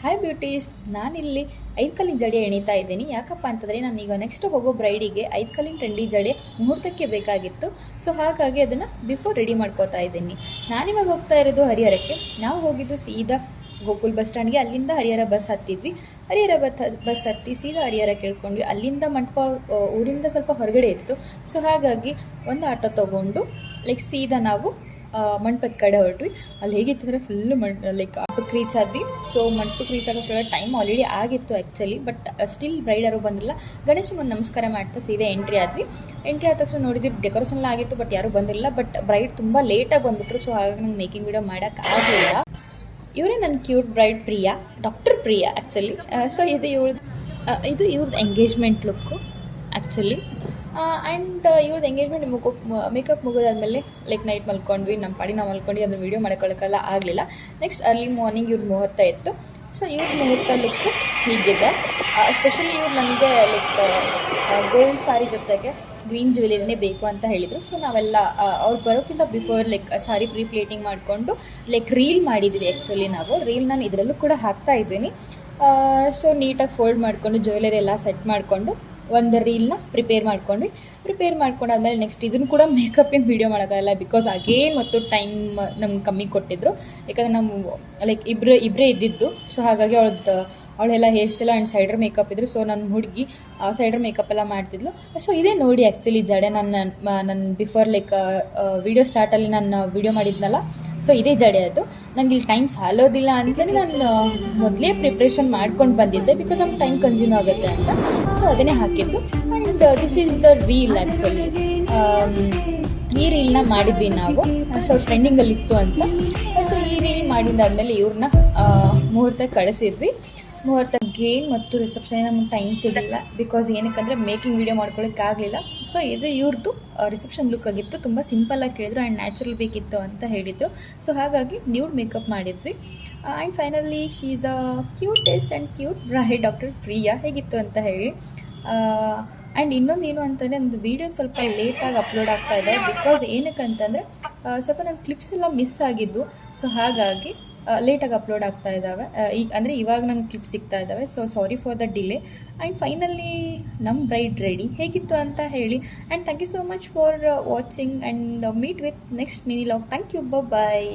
Hi beauties, ನಾನಿಲ್ಲಿ 5 ಕಲ್ಲಿನ ಜಡೆ ಎಣಿತಾ ಇದ್ದೀನಿ. ಯಾಕಪ್ಪ ಅಂತಂದರೆ ನಾನೀಗ ನೆಕ್ಸ್ಟ್ ಹೋಗೋ ಬ್ರೈಡಿಗೆ 5 ಕಲ್ಲಿನ ಟ್ರೆಂಡಿ ಜಡೆ ಮುಹೂರ್ತಕ್ಕೆ ಬೇಕಾಗಿತ್ತು. ಸೊ ಹಾಗಾಗಿ ಅದನ್ನು ಬಿಫೋರ್ ರೆಡಿ ಮಾಡ್ಕೋತಾ ಇದ್ದೀನಿ. ನಾನಿವಾಗ ಹೋಗ್ತಾ ಇರೋದು ಹರಿಹರಕ್ಕೆ. ನಾವು ಹೋಗಿದ್ದು ಸೀದಾ ಗೋಕುಲ್ ಬಸ್ ಸ್ಟ್ಯಾಂಡ್ಗೆ, ಅಲ್ಲಿಂದ ಹರಿಹರ ಬಸ್ ಹತ್ತಿದ್ವಿ. ಹರಿಹರ ಬಸ್ ಹತ್ತಿ ಸೀದಾ ಹರಿಹರ ಕೇಳ್ಕೊಂಡ್ವಿ. ಅಲ್ಲಿಂದ ಮಂಟಪ ಊರಿಂದ ಸ್ವಲ್ಪ ಹೊರಗಡೆ ಇತ್ತು. ಸೊ ಹಾಗಾಗಿ ಒಂದು ಆಟೋ ತೊಗೊಂಡು ಸೀದಾ ನಾವು ಮಂಟಪದ ಕಡೆ ಹೊರಟ್ವಿ. ಅಲ್ಲಿ ಹೇಗಿತ್ತು ಅಂದರೆ ಫುಲ್ಲು ಮಂಟಪಕ್ಕೆ ರೀಚ್ ಆದ್ವಿ. ಸೊ ಮಂಟಪಕ್ಕೆ ರೀಚ್ ಆಗೋ ಟೈಮ್ ಆಲ್ರೆಡಿ ಆಗಿತ್ತು ಆ್ಯಕ್ಚುಲಿ, ಬಟ್ ಸ್ಟಿಲ್ ಬ್ರೈಡ್ ಯಾರು ಬಂದಿಲ್ಲ. ಗಣೇಶನಿಗೆ ಒಂದು ನಮಸ್ಕಾರ ಮಾಡ್ತಾ ಸೀದಾ ಎಂಟ್ರಿ ಆದ್ವಿ. ಎಂಟ್ರಿ ಆದ ತಕ್ಷಣ ನೋಡಿದ್ವಿ ಡೆಕೋರೇಷನ್ ಎಲ್ಲ ಆಗಿತ್ತು, ಬಟ್ ಯಾರೂ ಬಂದಿಲ್ಲ. ಬಟ್ ಬ್ರೈಡ್ ತುಂಬ ಲೇಟಾಗಿ ಬಂದುಬಿಟ್ರು. ಸೊ ಹಾಗಾಗಿ ನಂಗೆ ಮೇಕಿಂಗ್ ವಿಡಿಯೋ ಮಾಡೋಕ್ಕಾಗಲಿಲ್ಲ. ಇವರೇ ನನ್ನ cute bride Priya, doctor Priya actually. So ಇದು ಇವ್ರದ್ದು ಎಂಗೇಜ್ಮೆಂಟ್ ಲುಕ್ಕು ಆ್ಯಕ್ಚುಲಿ. ಆ್ಯಂಡ್ ಇವ್ರದ್ದು ಎಂಗೇಜ್ಮೆಂಟ್ ಮೇಕಪ್ ಮುಗಿದಾದ್ಮೇಲೆ ನೈಟ್ ಮಲ್ಕೊಂಡ್ವಿ. ನಮ್ಮ ಪಾಡಿ ನಾವು ಮಲ್ಕೊಂಡು ಅದನ್ನು ವೀಡಿಯೋ ಮಾಡ್ಕೊಳ್ಳೋಕ್ಕೆಲ್ಲ ಆಗಲಿಲ್ಲ. ನೆಕ್ಸ್ಟ್ ಅರ್ಲಿ ಮಾರ್ನಿಂಗ್ ಇವ್ರ ಮುಹೂರ್ತ ಇತ್ತು. ಸೊ ಇವ್ರ ಮುಹೂರ್ತ ಲುಕ್ಕು ಹೀಗಿದೆ. ಎಸ್ಪೆಷಲಿ ಇವ್ರು ನನಗೆ ಗೋಲ್ಡ್ ಸಾರಿ ಜೊತೆಗೆ ಗ್ರೀನ್ ಜ್ಯುವೆಲರಿನೇ ಬೇಕು ಅಂತ ಹೇಳಿದರು. ಸೊ ನಾವೆಲ್ಲ ಅವ್ರು ಬರೋಕ್ಕಿಂತ ಬಿಫೋರ್ ಸಾರಿ ಪ್ಲೇಟಿಂಗ್ ಮಾಡಿಕೊಂಡು ರೀಲ್ ಮಾಡಿದ್ವಿ. ಆ್ಯಕ್ಚುಲಿ ನಾವು ರೀಲ್ ನಾನು ಇದರಲ್ಲೂ ಕೂಡ ಹಾಕ್ತಾ ಇದ್ದೀನಿ. ಸೊ ನೀಟಾಗಿ ಫೋಲ್ಡ್ ಮಾಡಿಕೊಂಡು ಜ್ಯುವೆಲರಿ ಎಲ್ಲ ಸೆಟ್ ಮಾಡಿಕೊಂಡು ಒಂದು ರೀಲ್ನ ಪ್ರಿಪೇರ್ ಮಾಡ್ಕೊಂಡಾದ್ಮೇಲೆ ನೆಕ್ಸ್ಟ್ ಇದನ್ನು ಕೂಡ ಮೇಕಪ್ಪಿನ ವೀಡಿಯೋ ಮಾಡೋಕ್ಕಾಗಲ್ಲ, ಬಿಕಾಸ್ ಅಗೇನ್ ಮತ್ತು ಟೈಮ್ ನಮ್ಗೆ ಕಮ್ಮಿ ಕೊಟ್ಟಿದ್ರು. ಯಾಕಂದರೆ ನಾವು ಇಬ್ಬರೇ ಇದ್ದಿದ್ದು. ಸೊ ಹಾಗಾಗಿ ಅವಳೆಲ್ಲ ಹೇರ್ ಸ್ಟೈಲ್ ಆ್ಯಂಡ್ ಸೈಡರ್ ಮೇಕಪ್ ಇದ್ರು. ಸೊ ನನ್ನ ಹುಡುಗಿ ಸೈಡರ್ ಮೇಕಪ್ ಎಲ್ಲ ಮಾಡ್ತಿದ್ಲು. ಸೊ ಇದೇ ನೋಡಿ ಆ್ಯಕ್ಚುಲಿ ಜಡೆ ನನ್ನ ಬಿಫೋರ್ ವೀಡಿಯೋ ಸ್ಟಾರ್ಟಲ್ಲಿ ನಾನು ವೀಡಿಯೋ ಮಾಡಿದ್ನಲ್ಲ. ಸೊ ಇದೇ ಜಡೆ ಅದು. ನನಗೆ ಇಲ್ಲಿ ಟೈಮ್ ಸಾಲೋದಿಲ್ಲ ಅಂತಲೇ ನಾನು ಮೊದಲೇ ಪ್ರಿಪ್ರೇಷನ್ ಮಾಡ್ಕೊಂಡು ಬಂದಿದ್ದೆ, ಬಿಕಾಸ್ ನಮ್ಗೆ ಟೈಮ್ ಕನ್ಸ್ಯೂಮ್ ಆಗುತ್ತೆ ಅಂತ. ಸೊ ಅದನ್ನೇ ಹಾಕಿದ್ದು. And this is the reel actually. ಈ ರೀಲ್ನ ಮಾಡಿದ್ವಿ ನಾವು. ಸೊ ಟ್ರೆಂಡಿಂಗಲ್ಲಿತ್ತು ಅಂತ. ಸೊ ಈ ರೀಲ್ ಮಾಡಿದ್ದಾದಮೇಲೆ ಇವ್ರನ್ನ ಮುಹೂರ್ತ ಕಳಿಸಿದ್ವಿ. ಮುಹೂರ್ತ ಗೇನ್ ಮತ್ತು ರಿಸೆಪ್ಷನ್ ನಮ್ಗೆ ಟೈಮ್ ಸಿಗಲಿಲ್ಲ, ಬಿಕಾಸ್ ಏನಕ್ಕಂದರೆ ಮೇಕಿಂಗ್ ವೀಡಿಯೋ ಮಾಡ್ಕೊಳ್ಳೋಕ್ಕಾಗಲಿಲ್ಲ. ಸೊ ಇದು ಇವ್ರದ್ದು ರಿಸೆಪ್ಷನ್ ಲುಕ್ ಆಗಿತ್ತು. ತುಂಬ ಸಿಂಪಲ್ಲಾಗಿ ಕೇಳಿದ್ರು ಆ್ಯಂಡ್ ನ್ಯಾಚುರಲ್ ಬೇಕಿತ್ತು ಅಂತ ಹೇಳಿದರು. ಸೊ ಹಾಗಾಗಿ ನ್ಯೂಡ್ ಮೇಕಪ್ ಮಾಡಿದ್ವಿ. And finally she is a cutest and cute bride doctor Priya. ಹೇಗಿತ್ತು ಅಂತ ಹೇಳಿ. ಆ್ಯಂಡ್ ಇನ್ನೊಂದು ಏನು ಅಂತಂದರೆ ಒಂದು ವೀಡಿಯೋ ಸ್ವಲ್ಪ ಲೇಟಾಗಿ ಅಪ್ಲೋಡ್ ಆಗ್ತಾ ಇದೆ, ಬಿಕಾಸ್ ಏನಕ್ಕಂತಂದರೆ ಸ್ವಲ್ಪ ನನ್ನ ಕ್ಲಿಪ್ಸ್ ಎಲ್ಲ ಮಿಸ್ ಆಗಿದ್ದು. ಸೊ ಹಾಗಾಗಿ ಲೇಟಾಗಿ ಅಪ್ಲೋಡ್ ಆಗ್ತಾ ಇದ್ದಾವೆ. ಇವಾಗ ನಂಗೆ ಕ್ಲಿಪ್ ಸಿಗ್ತಾ ಇದ್ದಾವೆ. So sorry for the delay. And finally ನಮ್ಮ ಬ್ರೈಡ್ ರೆಡಿ. ಹೇಗಿತ್ತು ಅಂತ ಹೇಳಿ. And thank you so much for watching and meet with next mini vlog. Thank you, bye.